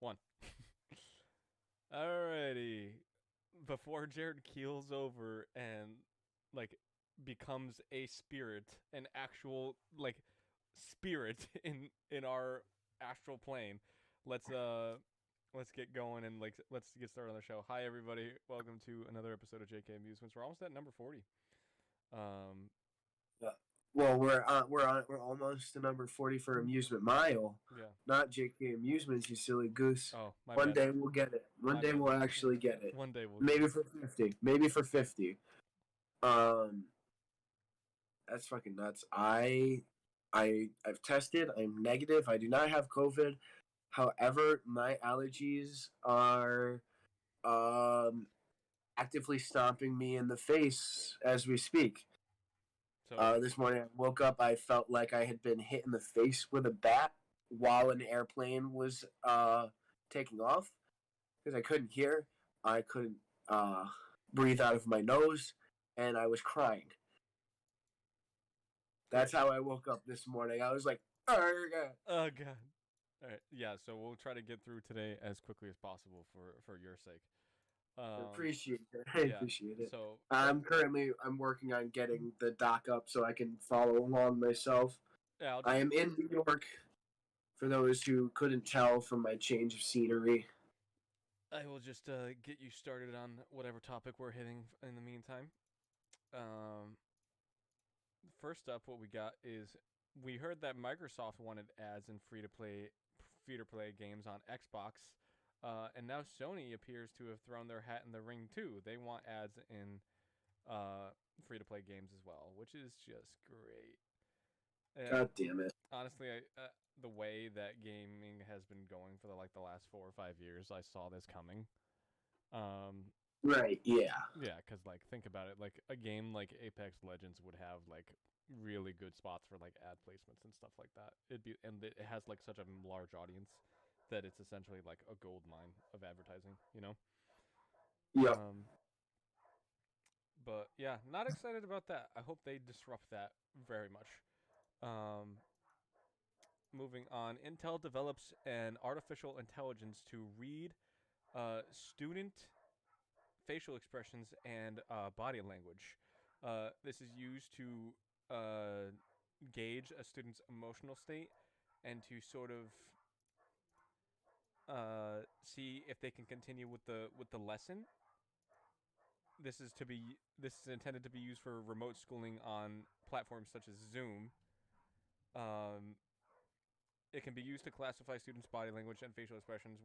One. Alrighty. Before Jared keels over and like becomes a spirit, an actual like spirit in our astral plane, let's let's get going and like let's get started on the show. Hi everybody, welcome to another episode of JK Amusements. We're almost at number 40. Um, Yeah. Well, we're almost to number 40 for Amusement Mile, yeah. not JK Amusements. You silly goose. Oh, my One bad. day we'll get it. One My day bad. we'll actually get it. One day we'll get Maybe it. for 50. Maybe for 50. Um, that's fucking nuts. I've tested. I'm negative. I do not have COVID. However, my allergies are um actively stomping me in the face as we speak. So This morning I woke up. I felt like I had been hit in the face with a bat while an airplane was taking off because I couldn't hear. I couldn't breathe out of my nose, and I was crying. That's how I woke up this morning. I was like, "Argh." oh god. All right. Yeah, so we'll try to get through today as quickly as possible for your sake. Appreciate it. I Yeah. appreciate it. So I'm working on getting the doc up so I can follow along myself. yeah, I am in New York. For those who couldn't tell from my change of scenery. I will just get you started on whatever topic we're hitting in the meantime. Um, First up, what we got is we heard that Microsoft wanted ads in free to play games on Xbox, and now Sony appears to have thrown their hat in the ring too. They want ads in free-to-play games as well, which is just great. God damn it. Honestly, the way that gaming has been going for the last 4 or 5 years, I saw this coming. Um, Right, yeah. yeah, because think about it, like a game like Apex Legends would have really good spots for ad placements and stuff like that. It has such a large audience that it's essentially like a gold mine of advertising, you know. Yep. Um, but yeah, not excited about that. I hope they disrupt that very much. Um, Moving on, Intel develops an artificial intelligence to read student facial expressions and body language. This is used to gauge a student's emotional state and to sort of see if they can continue with the lesson. This is intended to be used for remote schooling on platforms such as Zoom. Um, It can be used to classify students' body language and facial expressions,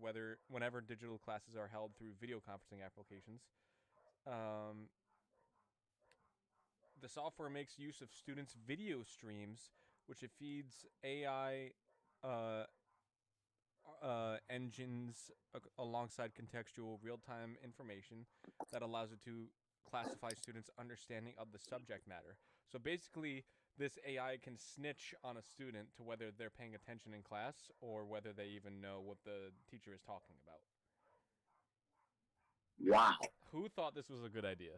whenever digital classes are held through video conferencing applications. Um, the software makes use of students' video streams, which it feeds AI uh, engines alongside contextual real-time information that allows it to classify students' understanding of the subject matter. So basically, this AI can snitch on a student to whether they're paying attention in class or whether they even know what the teacher is talking about. Wow. Who thought this was a good idea?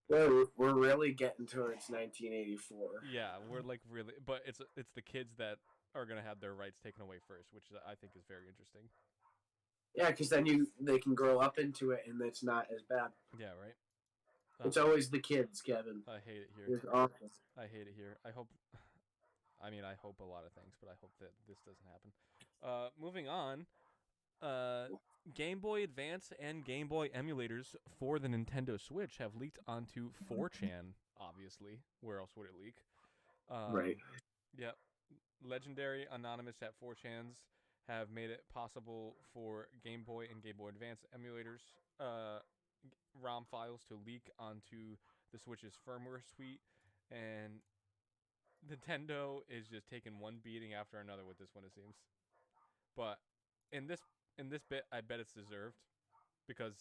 We're really getting towards 1984. Yeah, we're really, but it's the kids that are gonna have their rights taken away first, which I think is very interesting. Yeah, because then they can grow up into it and it's not as bad. Yeah, right. It's always the kids, Kevin. I hate it here. It's awful. I hate it here. I hope a lot of things, but I hope that this doesn't happen. Moving on. Game Boy Advance and Game Boy emulators for the Nintendo Switch have leaked onto 4chan. Obviously, where else would it leak? Right. Yep. Legendary Anonymous at 4chans have made it possible for Game Boy and Game Boy Advance emulators ROM files to leak onto the Switch's firmware suite, and Nintendo is just taking one beating after another with this one, it seems. But in this bit, I bet it's deserved because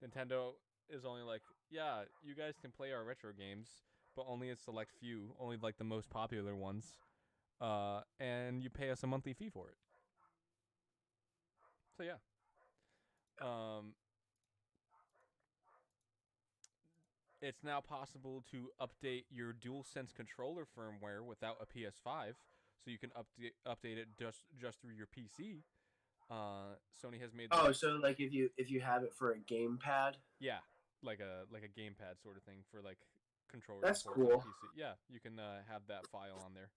Nintendo is only like, yeah, you guys can play our retro games, but only a select few, only the most popular ones, and you pay us a monthly fee for it. So yeah. It's now possible to update your DualSense controller firmware without a PS5, so you can update it just through your PC. Sony has made Oh, the so like if you have it for a gamepad, yeah, like a gamepad sort of thing for like controllers and that's ports on a cool. PC. Yeah, you can have that file on there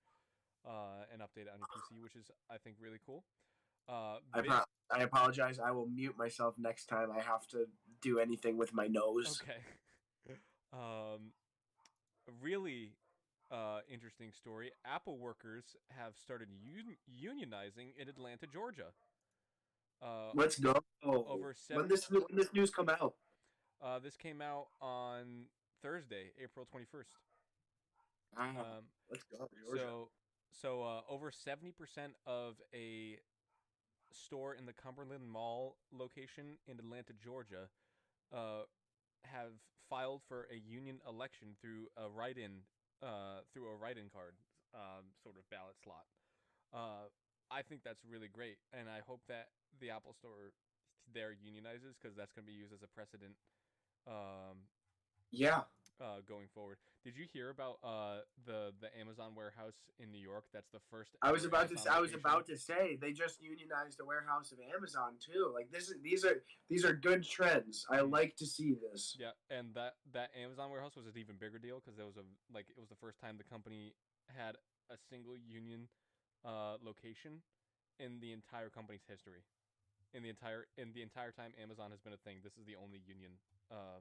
and update it on your PC, which is I think really cool. I Big I apologize. I will mute myself next time I have to do anything with my nose. okay. um, really interesting story. Apple workers have started unionizing in Atlanta, Georgia. Uh, Let's go. over When 70 this news come out? this came out on Thursday, April 21st. Ah, Um, let's go, Georgia. so over 70% of a store in the Cumberland Mall location in Atlanta, Georgia, uh, have filed for a union election through a write-in card sort of ballot slot. Uh, I think that's really great, and I hope that the Apple Store there unionizes because that's going to be used as a precedent um, Yeah, going forward. Did you hear about the Amazon warehouse in New York? That's the first I was ever about to. Amazon I was location. about to say they just unionized the warehouse of Amazon too. Like these are good trends. I Mm-hmm. like to see this. Yeah, and that Amazon warehouse was an even bigger deal because there was a like it was the first time the company had a single union location in the entire company's history. In the entire time Amazon has been a thing, this is the only uh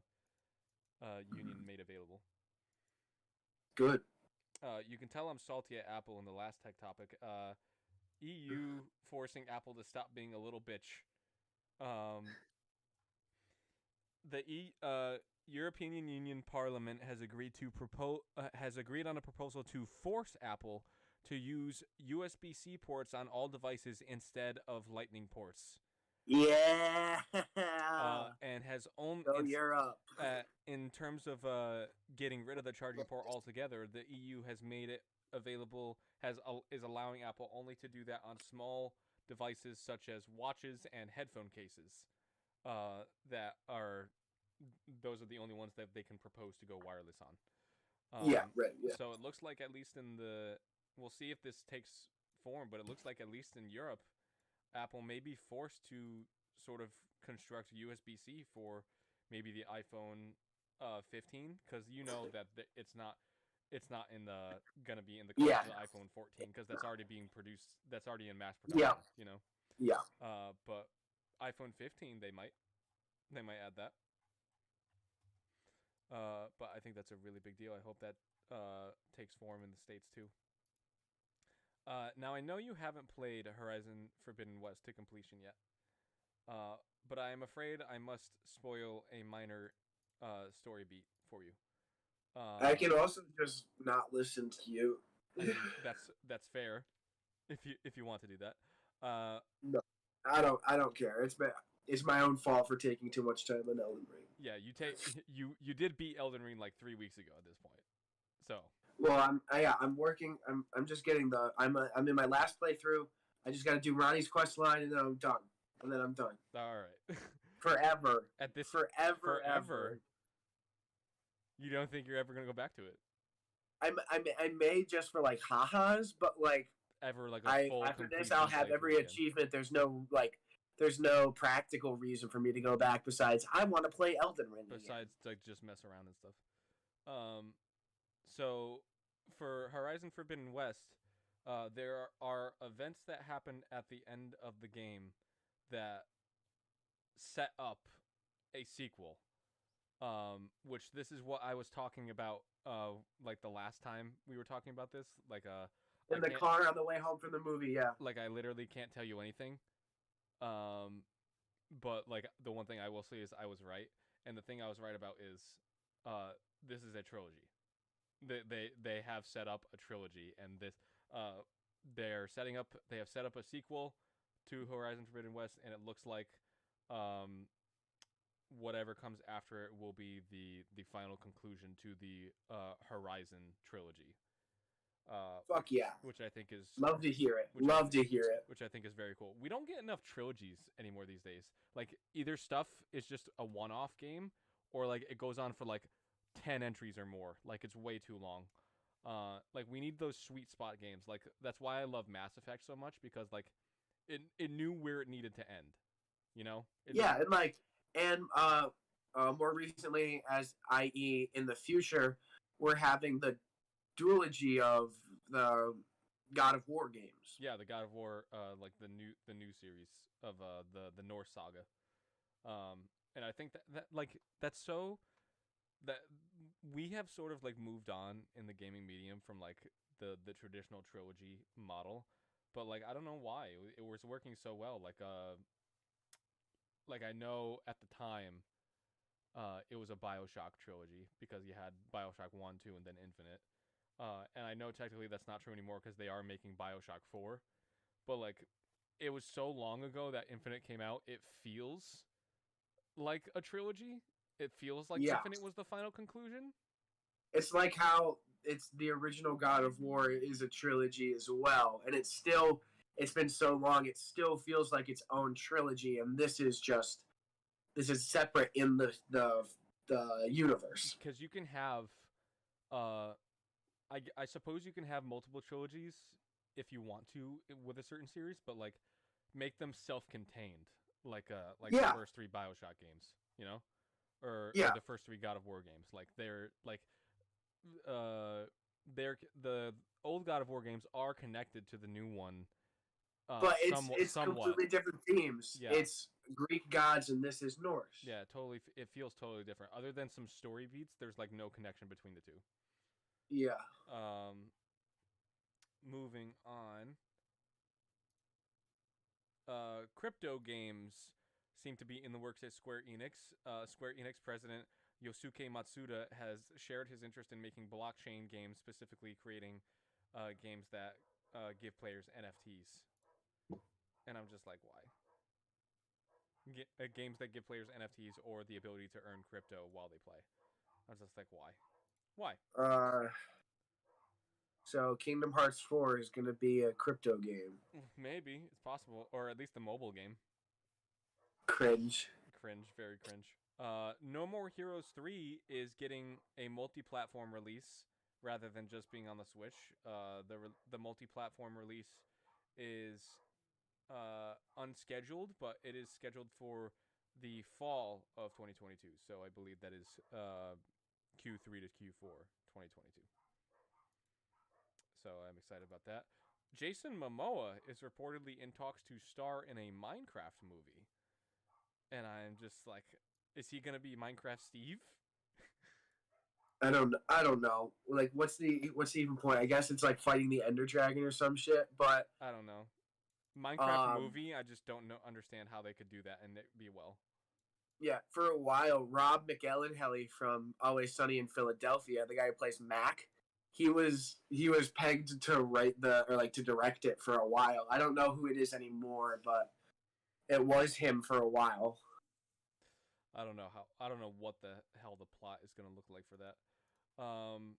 union made available. Good. You can tell I'm salty at Apple in the last tech topic. EU forcing Apple to stop being a little bitch. Um, the European Union Parliament has agreed on a proposal to force Apple to use USB-C ports on all devices instead of Lightning ports. Yeah. And has only Go Europe. in terms of getting rid of the charging port altogether, the EU has made it available is allowing Apple only to do that on small devices such as watches and headphone cases. That are those are the only ones that they can propose to go wireless on. Yeah. Right. Yeah. So it looks like at least in the we'll see if this takes form, but it looks like at least in Europe, Apple may be forced to sort of construct USB-C for maybe the iPhone 15 because you know that it's not in the gonna be in the cards Yeah. for the iPhone 14 because that's already being produced. That's already in mass Yeah. production. You know, Yeah. but iPhone 15 they might add that. But I think that's a really big deal. I hope that takes form in the States too. Now I know you haven't played Horizon Forbidden West to completion yet, but I am afraid I must spoil a minor story beat for you. I Uh, can also just not listen to you. I mean that's fair if you want to do that. Uh, No, I don't care. It's my own fault for taking too much time on Elden Ring. yeah, you did beat Elden Ring like 3 weeks ago at this point, so Well, I'm working. I'm just getting the. I'm in my last playthrough. I just got to do Ronnie's quest line, and then I'm done. And then I'm done all right. forever. At this Forever, forever, ever. you don't think you're ever gonna go back to it I may just for like ha-has, but like ever like a I full after this complete I'll have every playthrough again? achievement. There's no practical reason for me to go back besides I want to play Elden Ring again. Besides like just mess around and stuff. Um, so for Horizon Forbidden West, there are events that happen at the end of the game that set up a sequel. Which this is what I was talking about. Like the last time we were talking about this, I In the can't car on the way home from the movie, yeah. like I literally can't tell you anything. Um, but like the one thing I will say is I was right, and the thing I was right about is, uh, this is a trilogy. They have set up a trilogy, and this they have set up a sequel to Horizon Forbidden West, and it looks like um whatever comes after it will be the final conclusion to the Horizon trilogy. Fuck yeah. Which I think is Love to hear it. which I Love to hear it. which I think is very cool. We don't get enough trilogies anymore these days. Like either stuff is just a one-off game, or like it goes on for like 10 entries or more. Like it's way too long. Like we need those sweet spot games. Like that's why I love Mass Effect so much because like it knew where it needed to end. You know? Yeah, and more recently, as i.e. in the future, we're having the duology of the God of War games. Yeah, the God of War, like the new series of the Norse saga. And I think that like that's so that we have sort of like moved on in the gaming medium from like the traditional trilogy model, but like I don't know why it was working so well. Like I know at the time, it was a Bioshock trilogy because you had Bioshock 1, 2, and then Infinite. And I know technically that's not true anymore because they are making Bioshock 4. But like, it was so long ago that Infinite came out, it feels like a trilogy. It feels like Yeah, Infinite was the final conclusion. it's like how it's the original God of War is a trilogy as well, and it's been so long, it still feels like its own trilogy, and this is separate in the universe. Because you can have, uh, I suppose you can have multiple trilogies if you want to with a certain series, but like make them self-contained, like the Yeah, first three Bioshock games, you know, or yeah, the first three God of War games. Like uh they're the old God of War games are connected to the new one, but it's somewhat. completely different themes. Yeah, It's Greek gods, and this is Norse. yeah, totally. It feels totally different. Other than some story beats, there's like no connection between the two. Yeah, Moving on. Crypto games seem to be in the works at Square Enix. Square Enix president Yosuke Matsuda has shared his interest in making blockchain games, specifically creating games that give players NFTs. And I'm just like, why? Games that give players NFTs or the ability to earn crypto while they play. I was just like, why? Why? uh, so Kingdom Hearts 4 is going to be a crypto game. Maybe it's possible, or at least a mobile game. Cringe. Cringe, very cringe. No More Heroes 3 is getting a multi-platform release rather than just being on the Switch. The multi-platform release is unscheduled, but it is scheduled for the fall of 2022. So I believe that is Q3 to Q4 2022. So I'm excited about that. Jason Momoa is reportedly in talks to star in a Minecraft movie. And I'm just like, is he gonna be Minecraft Steve? I don't know. Like, what's the even point? I guess it's like fighting the Ender Dragon or some shit. But I don't know. Minecraft um, movie, I just don't know understand how they could do that and it be well. yeah, for a while, Rob McElhenley from Always Sunny in Philadelphia, the guy who plays Mac, he was pegged to write to direct it for a while. I don't know who it is anymore, but it was him for a while. I don't know what the hell the plot is gonna look like for that. Um,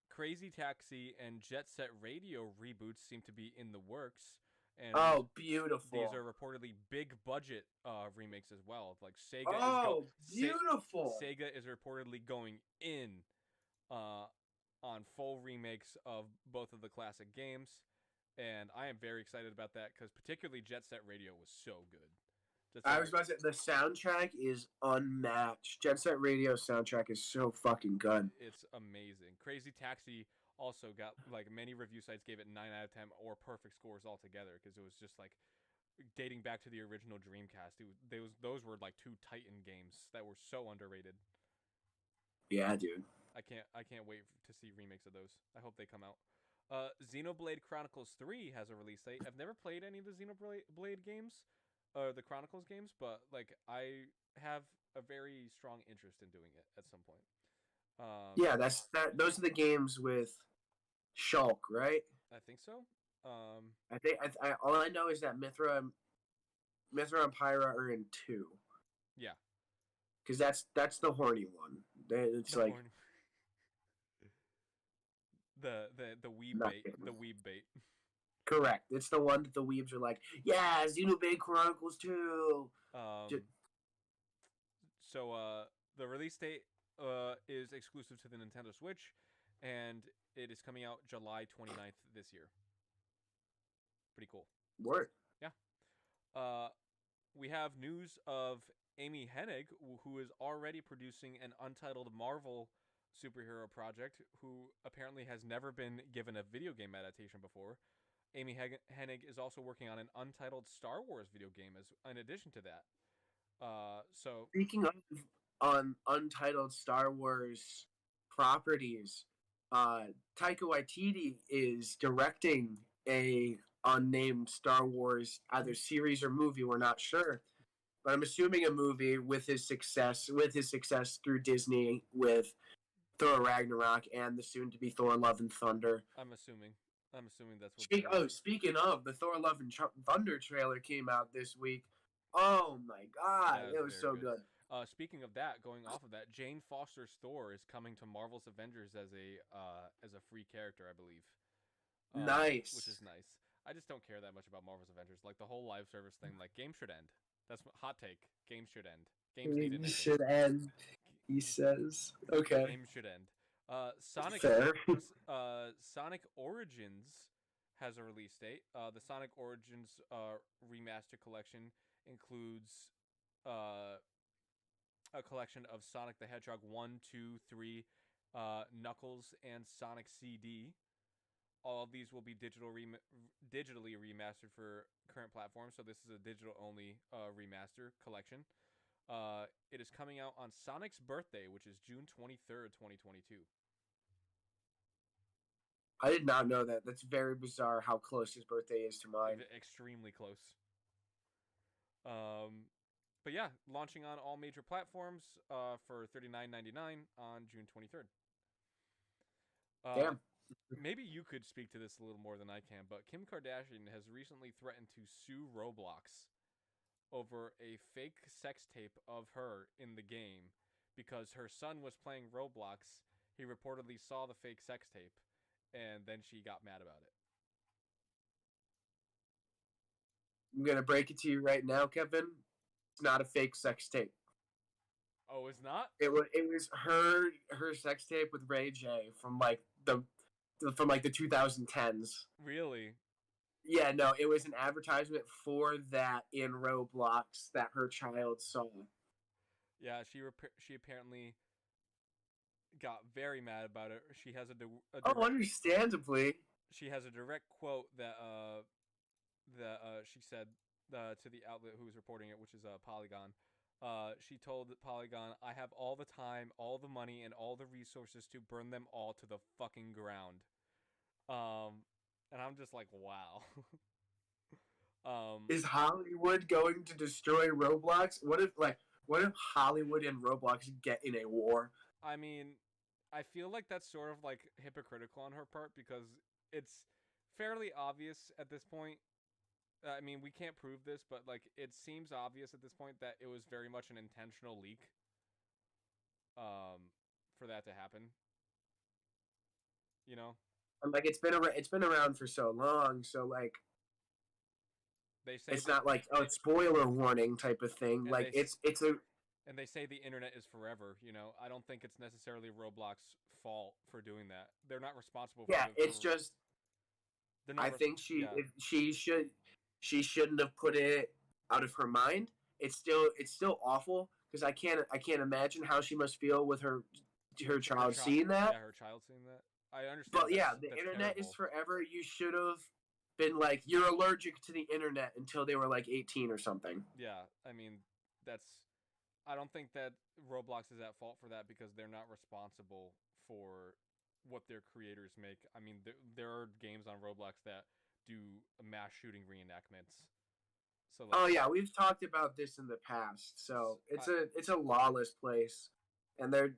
Crazy Taxi and Jet Set Radio reboots seem to be in the works, and Oh, these beautiful! are reportedly big budget remakes as well. Like Oh, beautiful! Sega is reportedly going in uh, on full remakes of both of the classic games, and I am very excited about that because particularly Jet Set Radio was so good. I was about to say the soundtrack is unmatched. Jet Set Radio soundtrack is so fucking good. It's amazing. Crazy Taxi also got like many review sites gave it 9 out of 10 or perfect scores altogether because it was just like dating back to the original Dreamcast. Those were like two Titan games that were so underrated. Yeah, dude. I can't wait to see remakes of those. I hope they come out. Xenoblade Chronicles 3 has a release date. I've never played any of the Xenoblade games, the Chronicles games, but like I have a very strong interest in doing it at some point. Yeah, that's that. Those are the games with Shulk, right? I think so. Um, I think all I know is that Mithra and Pyra are in two, yeah, because that's the horny one. It's the like horn, the weeb not bait, kidding. the weeb bait. Correct. It's the one that the weebs are like, yeah, Xenoblade Chronicles 2. Um, Just, so the release date is exclusive to the Nintendo Switch, and it is coming out July 29th this year. Pretty cool. work. Yeah. Uh, we have news of Amy Hennig, who is already producing an untitled Marvel superhero project, who apparently has never been given a video game adaptation before. Amy Hennig is also working on an untitled Star Wars video game as in addition to that. So Speaking of on Untitled Star Wars properties, Taika Waititi is directing a unnamed Star Wars either series or movie. We're not sure, but I'm assuming a movie with his success through Disney with Thor Ragnarok and the soon to be Thor Love and Thunder. I'm assuming. I'm assuming that's what it is. Speaking of, the Thor Love and Thunder trailer came out this week. Oh my god, That it was was very so good. good. Speaking of that, going off of that, Jane Foster's Thor is coming to Marvel's Avengers as a free character, I believe. Which is Nice. nice. I just don't care that much about Marvel's Avengers. Like the whole live service thing, like games should end. That's hot take. Games should end. Games need an You ending. should end, he says. Okay. Games should end. Sonic Fair. Sonic Origins has a release date. The Sonic Origins remaster collection includes a collection of Sonic the Hedgehog 1, 2, 3, Knuckles, and Sonic CD. All of these will be digitally remastered for current platforms, so this is a digital-only remaster collection. It is coming out on Sonic's birthday, which is June 23rd, 2022. I did not know that. That's very bizarre how close his birthday is to mine. Extremely close. But yeah, launching on all major platforms for $39.99 on June 23rd. Damn. Maybe you could speak to this a little more than I can, but Kim Kardashian has recently threatened to sue Roblox over a fake sex tape of her in the game because her son was playing Roblox. He reportedly saw the fake sex tape, and then she got mad about it. I'm gonna break it to you right now, Kevin. It's not a fake sex tape. Oh, it's not? It was her sex tape with Ray J from like the 2010s. Really? Yeah, no, it was an advertisement for that in Roblox that her child saw. Yeah, she apparently got very mad about it. She has Understandably. She has a direct quote that she said to the outlet who was reporting it, which is Polygon. She told Polygon, "I have all the time, all the money, and all the resources to burn them all to the fucking ground." And I'm just like, wow. Is Hollywood going to destroy Roblox? What if Hollywood and Roblox get in a war? I mean, I feel like that's sort of like hypocritical on her part because it's fairly obvious at this point. I mean, we can't prove this, but like it seems obvious at this point that it was very much an intentional leak for that to happen. You know? And like it's been around for so long, so like they say it's not like a spoiler warning type of thing. Like it's a and they say the internet is forever, you know. I don't think it's necessarily Roblox's fault for doing that. They're not responsible for yeah, it's just I think she shouldn't have put it out of her mind. It's still awful because I can't imagine how she must feel with her child seeing that. Yeah, her child seeing that. I understand. But yeah, the internet is forever. You should have been like, you're allergic to the internet until they were like 18 or something. Yeah, I mean, I don't think that Roblox is at fault for that because they're not responsible for what their creators make. I mean, there are games on Roblox that do mass shooting reenactments. So like, oh yeah, we've talked about this in the past. So it's a lawless place, and there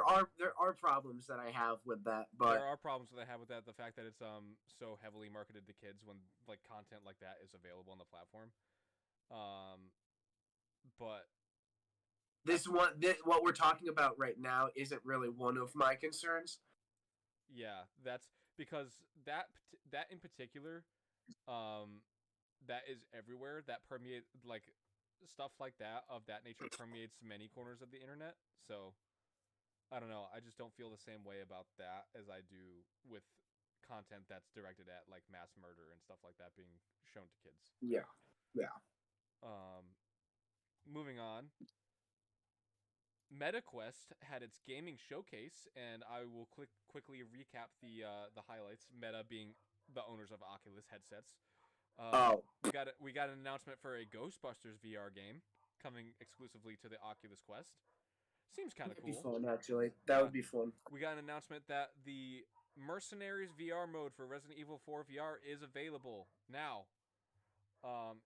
are problems that I have with that. But there are problems that I have with that. The fact that it's so heavily marketed to kids when like content like that is available on the platform. But what we're talking about right now isn't really one of my concerns. Yeah, that's because that in particular, that is everywhere. That permeate like stuff like that of that nature permeates many corners of the internet. So I don't know. I just don't feel the same way about that as I do with content that's directed at like mass murder and stuff like that being shown to kids. Yeah. moving on. MetaQuest had its gaming showcase, and I will quickly recap the highlights. Meta being the owners of Oculus headsets. Oh, We got an announcement for a Ghostbusters VR game coming exclusively to the Oculus Quest. Seems kind of that'd be cool. fun. Actually, that would be fun. We got an announcement that the Mercenaries VR mode for Resident Evil 4 VR is available now.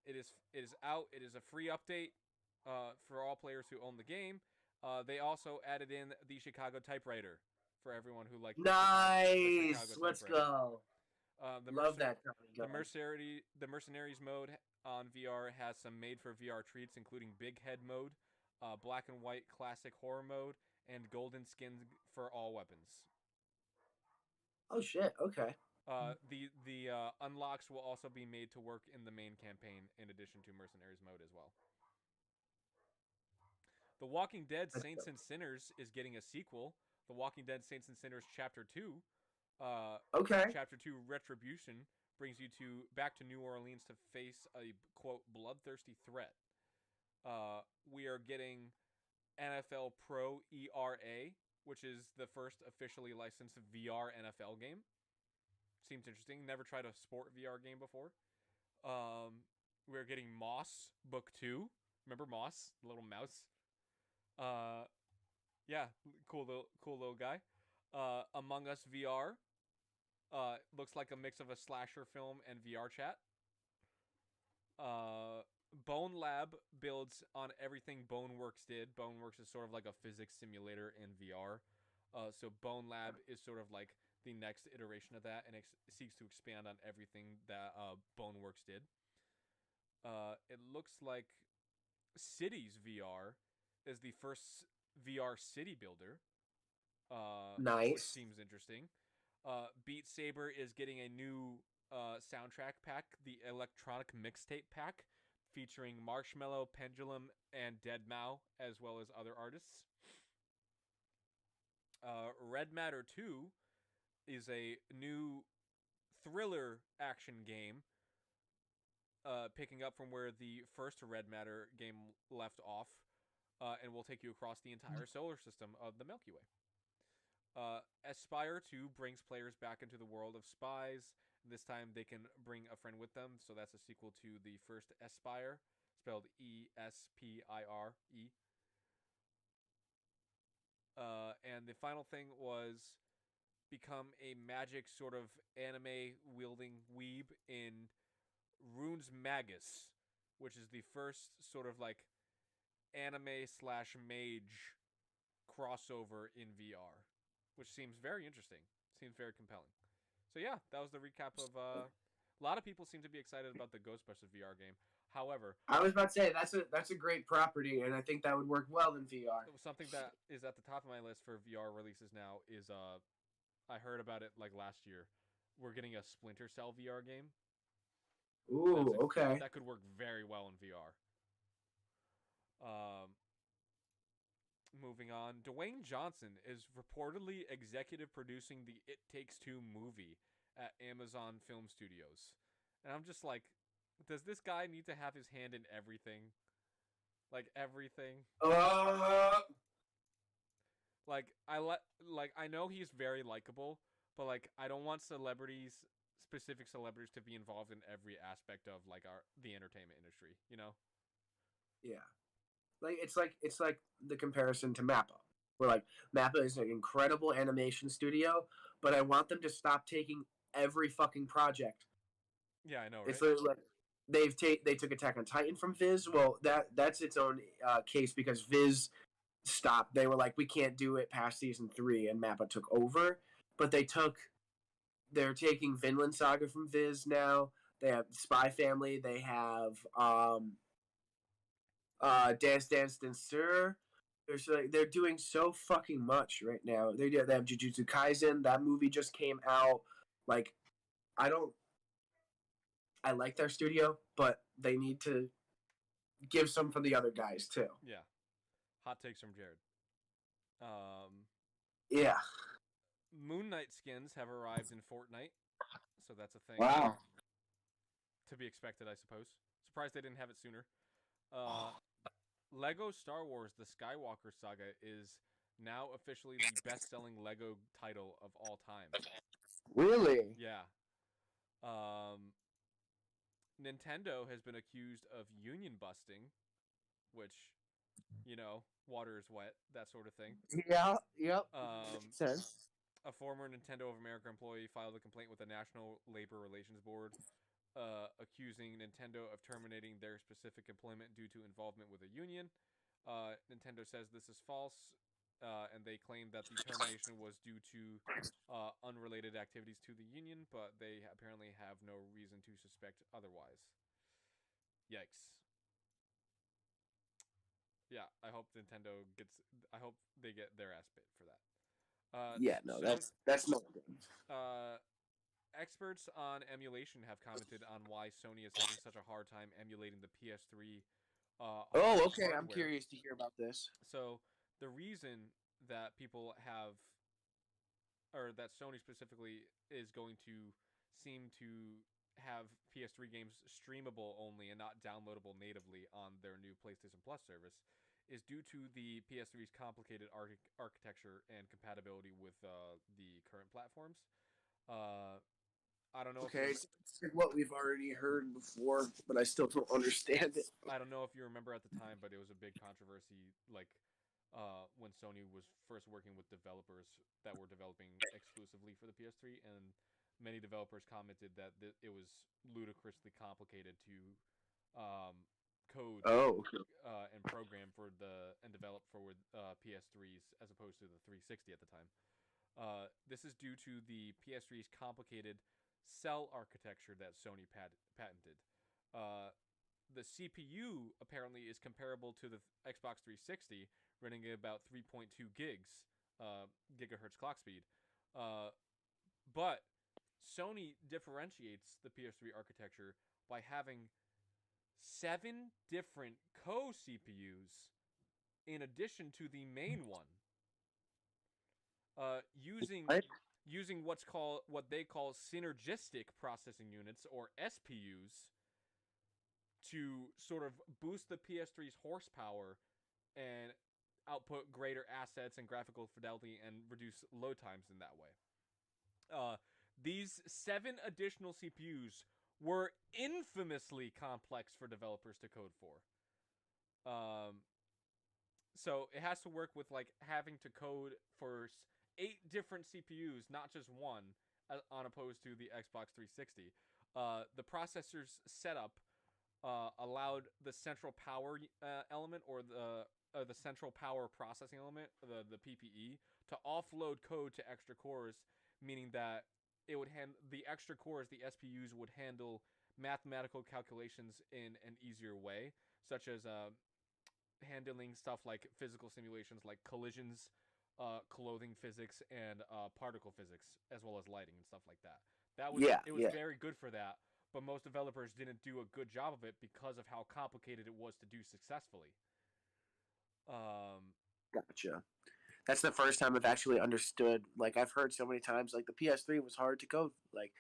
It is out. It is a free update for all players who own the game. They also added in the Chicago typewriter for everyone who liked the Chicago Nice. Let's typewriter. go. The Love that. the Mercenaries mode on VR has some made for VR treats, including Big Head mode, black and white classic horror mode, and golden skins for all weapons. Oh shit. Okay. The unlocks will also be made to work in the main campaign, in addition to Mercenaries mode as well. The Walking Dead Saints and Sinners is getting a sequel. The Walking Dead Saints and Sinners Chapter 2. Okay. Chapter 2 Retribution brings you back to New Orleans to face a, quote, bloodthirsty threat. We are getting NFL Pro ERA, which is the first officially licensed VR NFL game. Seems interesting. Never tried a sport VR game before. We're getting Moss Book 2. Remember Moss? The little mouse? Yeah, cool little guy. Among Us VR. Looks like a mix of a slasher film and VR chat. Bone Lab builds on everything Boneworks did. Boneworks is sort of like a physics simulator in VR. So Bone Lab is sort of like the next iteration of that, and seeks to expand on everything that Boneworks did. It looks like Cities VR is the first VR city builder. Nice. Which seems interesting. Beat Saber is getting a new soundtrack pack, the electronic mixtape pack, featuring Marshmello, Pendulum, and Deadmau, as well as other artists. Red Matter 2 is a new thriller action game, picking up from where the first Red Matter game left off, and will take you across the entire solar system of the Milky Way. Aspire 2 brings players back into the world of Spies. This time they can bring a friend with them, so that's a sequel to the first Aspire, spelled Espire. And the final thing was become a magic sort of anime-wielding weeb in Runes Magus, which is the first sort of like anime/mage crossover in VR, which seems very interesting. Seems very compelling. So yeah, that was the recap of. A lot of people seem to be excited about the Ghostbusters VR game. However, I was about to say that's a great property, and I think that would work well in VR. something that is at the top of my list for VR releases now is I heard about it like last year. We're getting a Splinter Cell VR game. Ooh, okay. That could work very well in VR. Moving on, Dwayne Johnson is reportedly executive producing the It Takes Two movie at Amazon Film Studios. And I'm just like, does this guy need to have his hand in everything? Like everything? Like I know he's very likable, but like I don't want specific celebrities to be involved in every aspect of like the entertainment industry, you know? Yeah. It's like the comparison to Mappa. Where like Mappa is an incredible animation studio, but I want them to stop taking every fucking project. Yeah, I know, right? It's literally like they took Attack on Titan from Viz. Well, that's its own case because Viz stopped. They were like, we can't do it past season 3, and Mappa took over. But they're taking Vinland Saga from Viz now. They have Spy Family. They have Dance Dance Dancer. They're doing so fucking much right now. They have Jujutsu Kaisen. That movie just came out. Like, I like their studio, but they need to give some for the other guys too. Yeah. Hot takes from Jared. Yeah. Moon Knight skins have arrived in Fortnite, so that's a thing. Wow. To be expected, I suppose. Surprised they didn't have it sooner. Lego Star Wars: The Skywalker Saga is now officially the best-selling Lego title of all time. Really? Yeah. Nintendo has been accused of union busting, which, water is wet, that sort of thing. Yeah. Yep. Um, Makes sense. a former Nintendo of America employee filed a complaint with the National Labor Relations Board, accusing Nintendo of terminating their specific employment due to involvement with a union. Nintendo says this is false, and they claim that the termination was due to unrelated activities to the union, but they apparently have no reason to suspect otherwise. Yikes. Yeah, I hope Nintendo gets. I hope they get their ass bit for that. Yeah. No, So, that's not good. uh, experts on emulation have commented on why Sony is having such a hard time emulating the PS3 Oh, okay. I'm hardware. curious to hear about this. So the reason that people have, or that Sony specifically is going to seem to have PS3 games streamable only and not downloadable natively on their new PlayStation Plus service, is due to the PS3's complicated architecture and compatibility with the current platforms. Uh, I don't know if Okay, it's what we've already heard before, but I still don't understand it. I don't know if you remember at the time, but it was a big controversy, like when Sony was first working with developers that were developing exclusively for the PS3, and many developers commented that it was ludicrously complicated to code Oh, okay. and program and develop for PS3s as opposed to the 360 at the time. This is due to the PS3's complicated cell architecture that Sony patented. Uh, the CPU apparently is comparable to the Xbox 360, running at about 3.2 gigahertz clock speed. Uh, but Sony differentiates the PS3 architecture by having 7 different co-CPUs in addition to the main one. Using What? what they call synergistic processing units, or SPUs, to sort of boost the PS3's horsepower and output greater assets and graphical fidelity and reduce load times in that way. These 7 additional CPUs were infamously complex for developers to code for. So it has to work with like having to code for 8 different CPUs, not just one, on opposed to the Xbox 360. The processor's setup allowed the central power element, or the central power processing element, the PPE, to offload code to extra cores, meaning that it would the extra cores, the SPUs, would handle mathematical calculations in an easier way, such as handling stuff like physical simulations like collisions, clothing physics, and particle physics, as well as lighting and stuff like that. It was very good for that, but most developers didn't do a good job of it because of how complicated it was to do successfully. Gotcha. That's the first time I've actually understood. Like, I've heard so many times, like, the PS3 was hard to code. Like,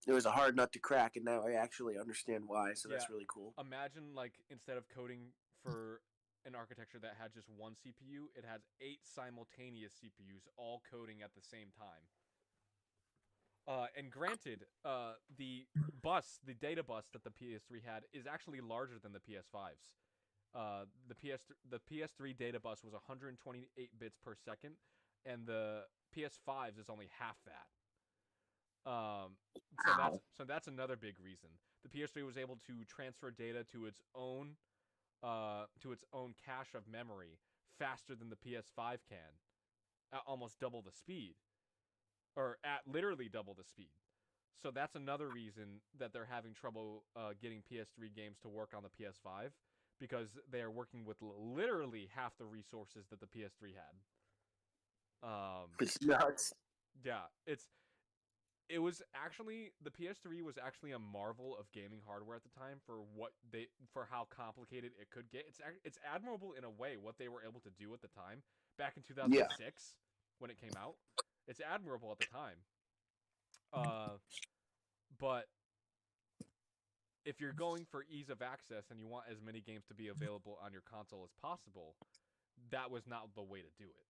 it was a hard nut to crack, and now I actually understand why. So that's really cool. Imagine, like, instead of coding for an architecture that had just one CPU, it has 8 simultaneous CPUs all coding at the same time. And granted, the data bus that the PS3 had is actually larger than the PS5's. The PS3 data bus was 128 bits per second, and the PS5's is only half that. So that's another big reason. The PS3 was able to transfer data to its own cache of memory faster than the PS5 can, at almost double the speed, or at literally double the speed. So that's another reason that they're having trouble getting PS3 games to work on the PS5, because they are working with literally half the resources that the PS3 had. It's nuts. Yeah, it was actually, the PS3 was actually a marvel of gaming hardware at the time for how complicated it could get. It's admirable in a way what they were able to do at the time back in 2006 when it came out. It's admirable at the time. But if you're going for ease of access and you want as many games to be available on your console as possible, that was not the way to do it,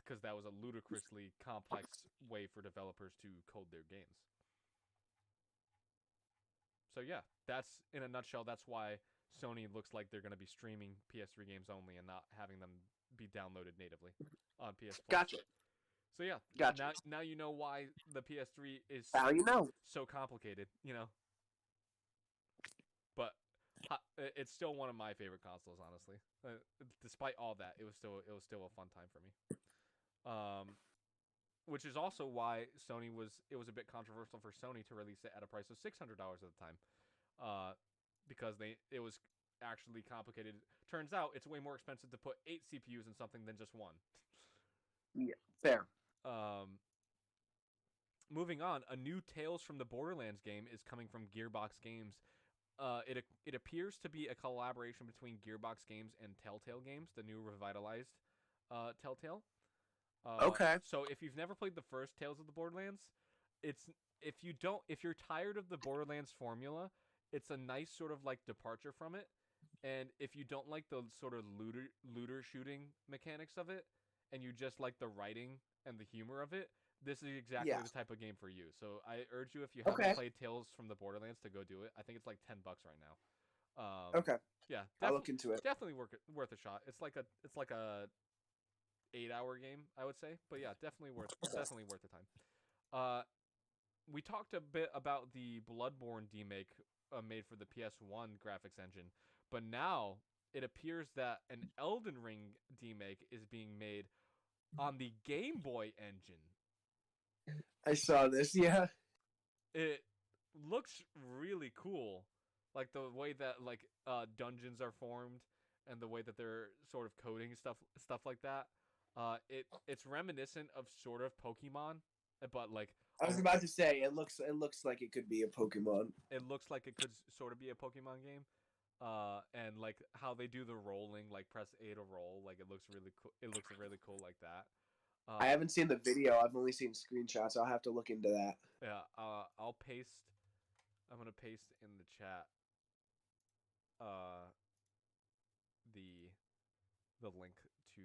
because that was a ludicrously complex way for developers to code their games. So yeah, that's in a nutshell. That's why Sony looks like they're going to be streaming PS3 games only and not having them be downloaded natively on PS4. Gotcha. So yeah, Gotcha. now you know why the PS3 is Now you know. so complicated, you know. But it's still one of my favorite consoles, honestly. Despite all that, it was still a fun time for me. Which is also why it was a bit controversial for Sony to release it at a price of $600 at the time, because it was actually complicated. Turns out it's way more expensive to put 8 CPUs in something than just one. Yeah, fair. Moving on, a new Tales from the Borderlands game is coming from Gearbox Games. It appears to be a collaboration between Gearbox Games and Telltale Games, the new revitalized Telltale. Okay. So if you've never played the first Tales of the Borderlands, if you're tired of the Borderlands formula, it's a nice sort of like departure from it. And if you don't like the sort of looter shooting mechanics of it, and you just like the writing and the humor of it, this is exactly the type of game for you. So I urge you, if you haven't played Tales from the Borderlands, to go do it. I think it's like $10 right now. Okay. Yeah, I'll look into it. Definitely worth a shot. It's like a 8-hour game, I would say. But yeah, definitely worth the time. We talked a bit about the Bloodborne remake made for the PS1 graphics engine, but now it appears that an Elden Ring remake is being made on the Game Boy engine. I saw this, yeah. It looks really cool. Like the way that dungeons are formed and the way that they're sort of coding stuff like that. It's reminiscent of sort of Pokemon, but like I was about to say it looks like it could be a Pokemon. It looks like it could sort of be a Pokemon game. And like how they do the rolling, like press A to roll, like it looks really cool. It looks really cool like that. I haven't seen the video. I've only seen screenshots. I'll have to look into that. Yeah. I'm gonna paste in the chat. The link to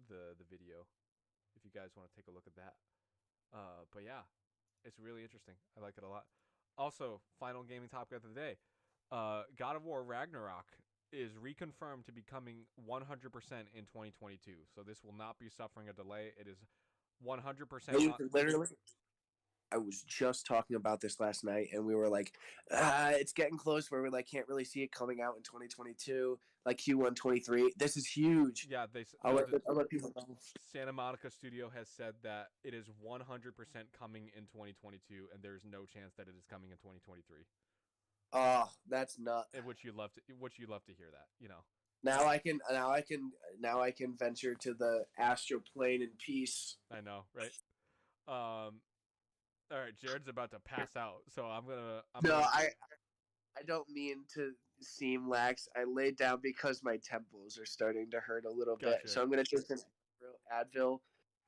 the video, if you guys want to take a look at that. But yeah, it's really interesting. I like it a lot. Also, final gaming topic of the day. God of War Ragnarok is reconfirmed to be coming 100% in 2022. So this will not be suffering a delay. It is 100%. Literally, I was just talking about this last night, and we were like, it's getting close where we like can't really see it coming out in 2022, like Q1 23. This is huge. Yeah, I'll let people know. Santa Monica Studio has said that it is 100% coming in 2022, and there's no chance that it is coming in 2023. Oh, that's nuts. Which you love to hear that, you know. Now I can venture to the astral plane in peace. I know, right? All right, Jared's about to pass out, so I don't mean to seem lax. I laid down because my temples are starting to hurt a little bit, so I'm gonna take an Advil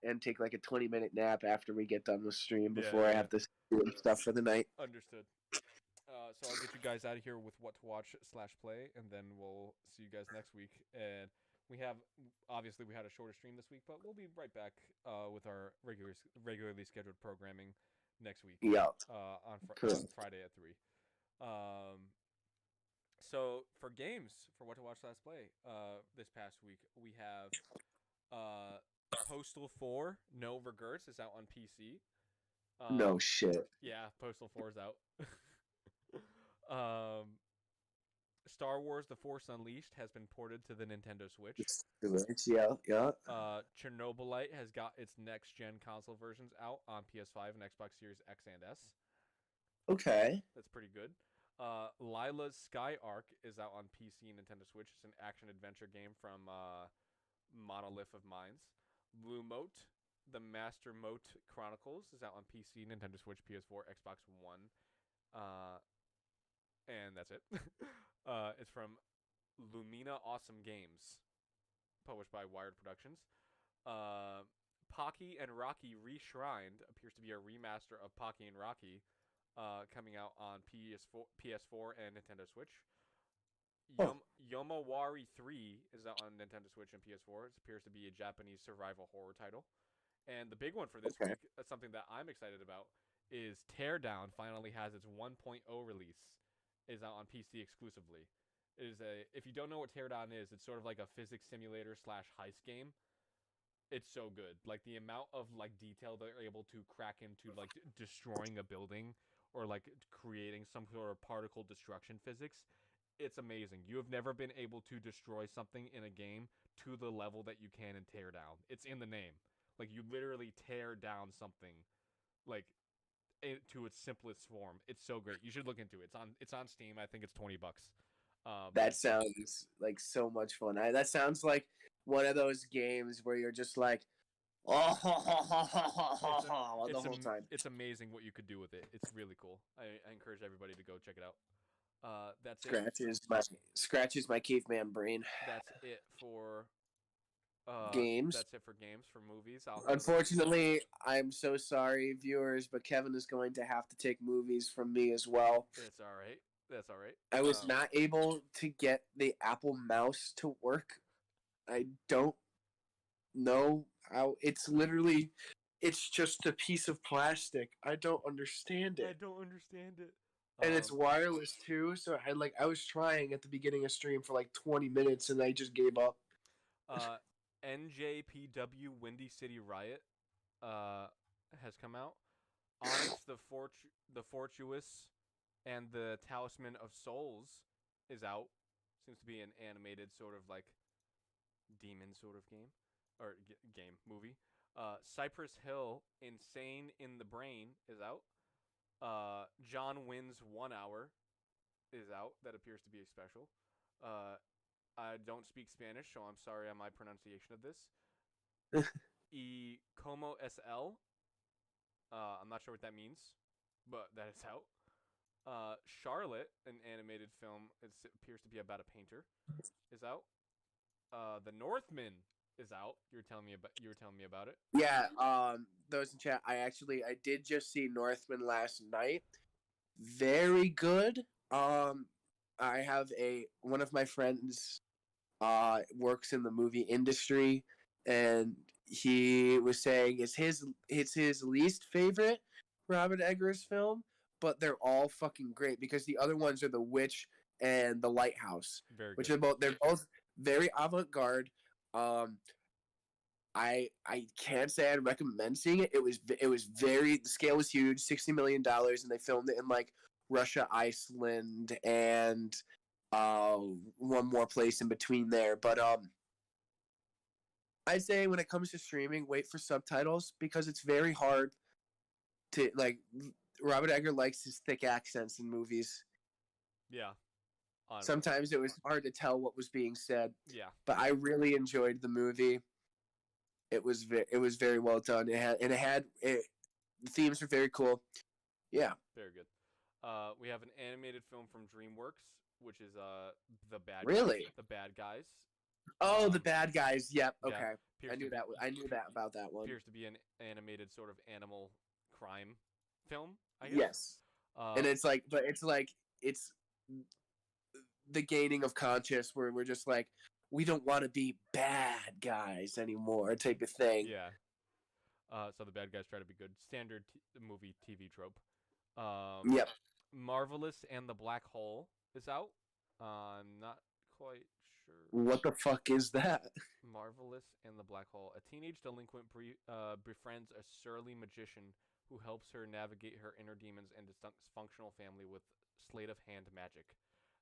and take like a 20-minute nap after we get done with stream before I have to do stuff for the night. Understood. So I'll get you guys out of here with what to watch /play, and then we'll see you guys next week. And we had a shorter stream this week, but we'll be right back with our regularly scheduled programming next week. Yeah. On Friday at 3. So for games, for what to watch /play, this past week we have Postal 4 No Regrets is out on PC. No shit. Yeah, Postal 4 is out. Star Wars: The Force Unleashed has been ported to the Nintendo Switch. Yeah. Chernobylite has got its next-gen console versions out on PS5 and Xbox Series X and S. Okay. That's pretty good. Lila's Sky Arc is out on PC and Nintendo Switch. It's an action-adventure game from Monolith of Minds. Blue Mote, The Master Mote Chronicles is out on PC, Nintendo Switch, PS4, Xbox One. And that's it. It's from Lumina Awesome Games, published by Wired Productions. Pocky and Rocky Reshrined appears to be a remaster of Pocky and Rocky coming out on PS4 and Nintendo Switch. Oh, Yomawari 3 is out on Nintendo Switch and PS4. It appears to be a Japanese survival horror title. And the big one for this okay. week, something that I'm excited about, is Teardown finally has its 1.0 release. Is out on PC exclusively. It is if you don't know what Teardown is, it's sort of like a physics simulator slash heist game. It's so good. Like the amount of like detail they're able to crack into like destroying a building or like creating some sort of particle destruction physics, it's amazing. You have never been able to destroy something in a game to the level that you can in Teardown. It's in the name. Like you literally tear down something like to its simplest form. It's so great. You should look into it. It's on Steam. I think it's $20. That sounds like so much fun. That sounds like one of those games where you're just like, oh, the whole time. It's amazing what you could do with it. It's really cool. I encourage everybody to go check it out. That's Scratches my caveman brain. That's it for Games. That's it for games. For movies, Unfortunately, I'm so sorry, viewers, but Kevin is going to have to take movies from me as well. It's all right. That's all right. I was not able to get the Apple mouse to work. I don't know how. It's literally, it's just a piece of plastic. I don't understand it. I don't understand it. And it's wireless too, so I was trying at the beginning of stream for like 20 minutes and I just gave up. NJPW Windy City Riot has come out. Onyx the Fortuous and the Talisman of Souls is out. Seems to be an animated sort of like demon sort of game or game movie. Cypress Hill Insane in the Brain is out. John Wins 1 Hour is out. That appears to be a special. I don't speak Spanish, so I'm sorry on my pronunciation of this. Y Como SL. I'm not sure what that means, but that is out. Charlotte, an animated film, it appears to be about a painter, is out. The Northman is out. You were telling me about it. Yeah, those in chat, I did just see Northman last night. Very good. I have one of my friends works in the movie industry, and he was saying it's his least favorite Robert Eggers film, but they're all fucking great because the other ones are The Witch and The Lighthouse, which are they're both very avant-garde. I can't say I'd recommend seeing it. It was the scale was huge, $60 million, and they filmed it in like Russia, Iceland, and one more place in between there. But I say when it comes to streaming, wait for subtitles because it's very hard to like. Robert Eggers likes his thick accents in movies. Yeah. Sometimes it was hard to tell what was being said. Yeah. But I really enjoyed the movie. It was very well done. The themes were very cool. Yeah. Very good. We have an animated film from DreamWorks, which is the bad guys. Oh, the bad guys. Yep. Okay. Yeah, I knew that about that one. Appears to be an animated sort of animal crime film, I guess. Yes. And it's the gaining of conscience where we're just like, we don't want to be bad guys anymore type of thing. Yeah. So the bad guys try to be good. Standard movie TV trope. Yep. Marvelous and the Black Hole is out. I'm not quite sure. What the fuck is that? Marvelous and the Black Hole. A teenage delinquent befriends a surly magician who helps her navigate her inner demons and dysfunctional family with sleight of hand magic.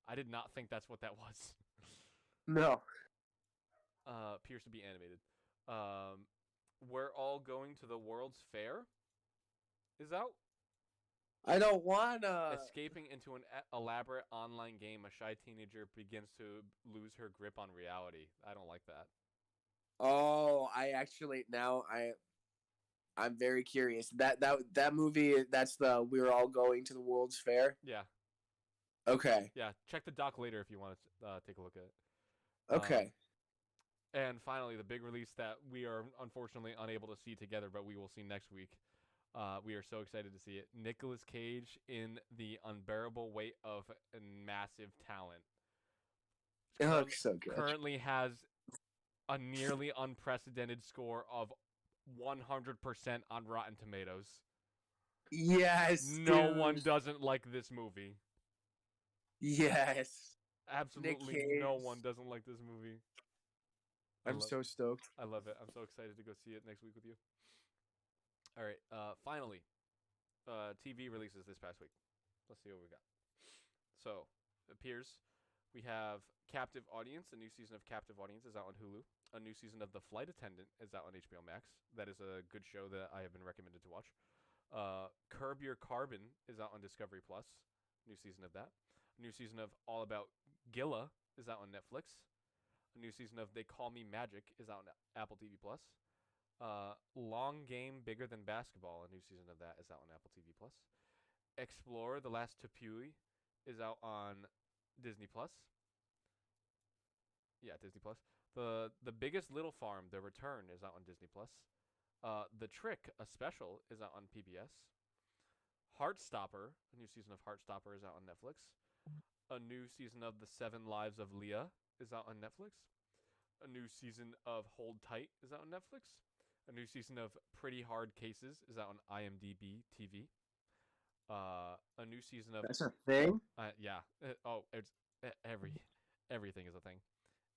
I did not think that's what that was. No. Appears to be animated. We're All Going to the World's Fair is out. I don't wanna. Escaping into an elaborate online game, a shy teenager begins to lose her grip on reality. I don't like that. Oh, I'm very curious. That movie, that's the We're All Going to the World's Fair? Yeah. Okay. Yeah, check the doc later if you want to take a look at it. Okay. And finally, the big release that we are unfortunately unable to see together, but we will see next week. We are so excited to see it. Nicolas Cage in the unbearable weight of a massive talent. It looks so good. Currently has a nearly unprecedented score of 100% on Rotten Tomatoes. Yes, No dude. one doesn't like this movie. Yes. Absolutely Nick no Cage. one doesn't like this movie. I'm so stoked. I love it. I'm so excited to go see it next week with you. All right. Finally, TV releases this past week. Let's see what we got. So, it appears we have Captive Audience. A new season of Captive Audience is out on Hulu. A new season of The Flight Attendant is out on HBO Max. That is a good show that I have been recommended to watch. Curb Your Carbon is out on Discovery Plus. New season of that. A new season of All About Gilla is out on Netflix. A new season of They Call Me Magic is out on Apple TV Plus. Long Game Bigger Than Basketball, a new season of that is out on Apple TV Plus. Explore The Last Tapui is out on Disney Plus. Yeah, Disney Plus. The Biggest Little Farm, The Return is out on Disney Plus. The Trick, a special, is out on PBS. Heartstopper, a new season of Heartstopper is out on Netflix. A new season of The 7 Lives of Leah is out on Netflix. A new season of Hold Tight is out on Netflix. A new season of Pretty Hard Cases is out on IMDb TV. A new season of That's a thing? yeah. It's everything is a thing.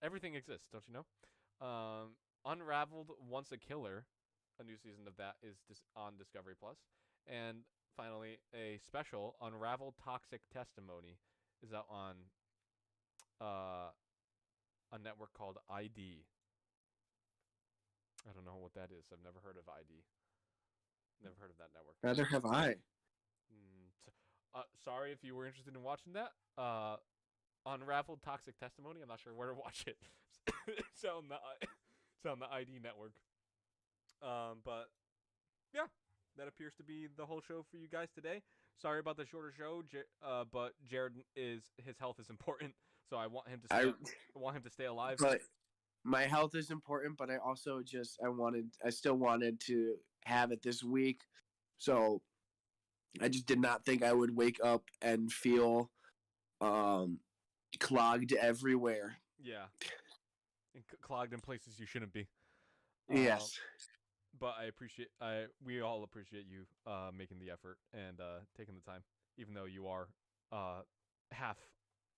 Everything exists, don't you know? Unraveled Once a Killer, a new season of that is on Discovery Plus. And finally, a special, Unraveled Toxic Testimony, is out on a network called ID. I don't know what that is. I've never heard of ID. Never heard of that network. Neither have I. Sorry if you were interested in watching that. Unraveled Toxic Testimony. I'm not sure where to watch it. It's on the ID network. But yeah, that appears to be the whole show for you guys today. Sorry about the shorter show, but Jared his health is important, so I want him to stay alive. But my health is important, but I also I still wanted to have it this week, so I just did not think I would wake up and feel clogged everywhere. Yeah, and clogged in places you shouldn't be. Yes. But we all appreciate you making the effort and taking the time, even though you are half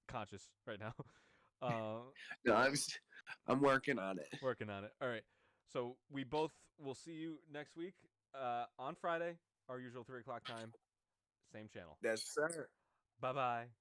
conscious right now. No, I'm working on it. Working on it. All right. So we both will see you next week on Friday, our usual 3:00 time, same channel. Yes, sir. Bye-bye.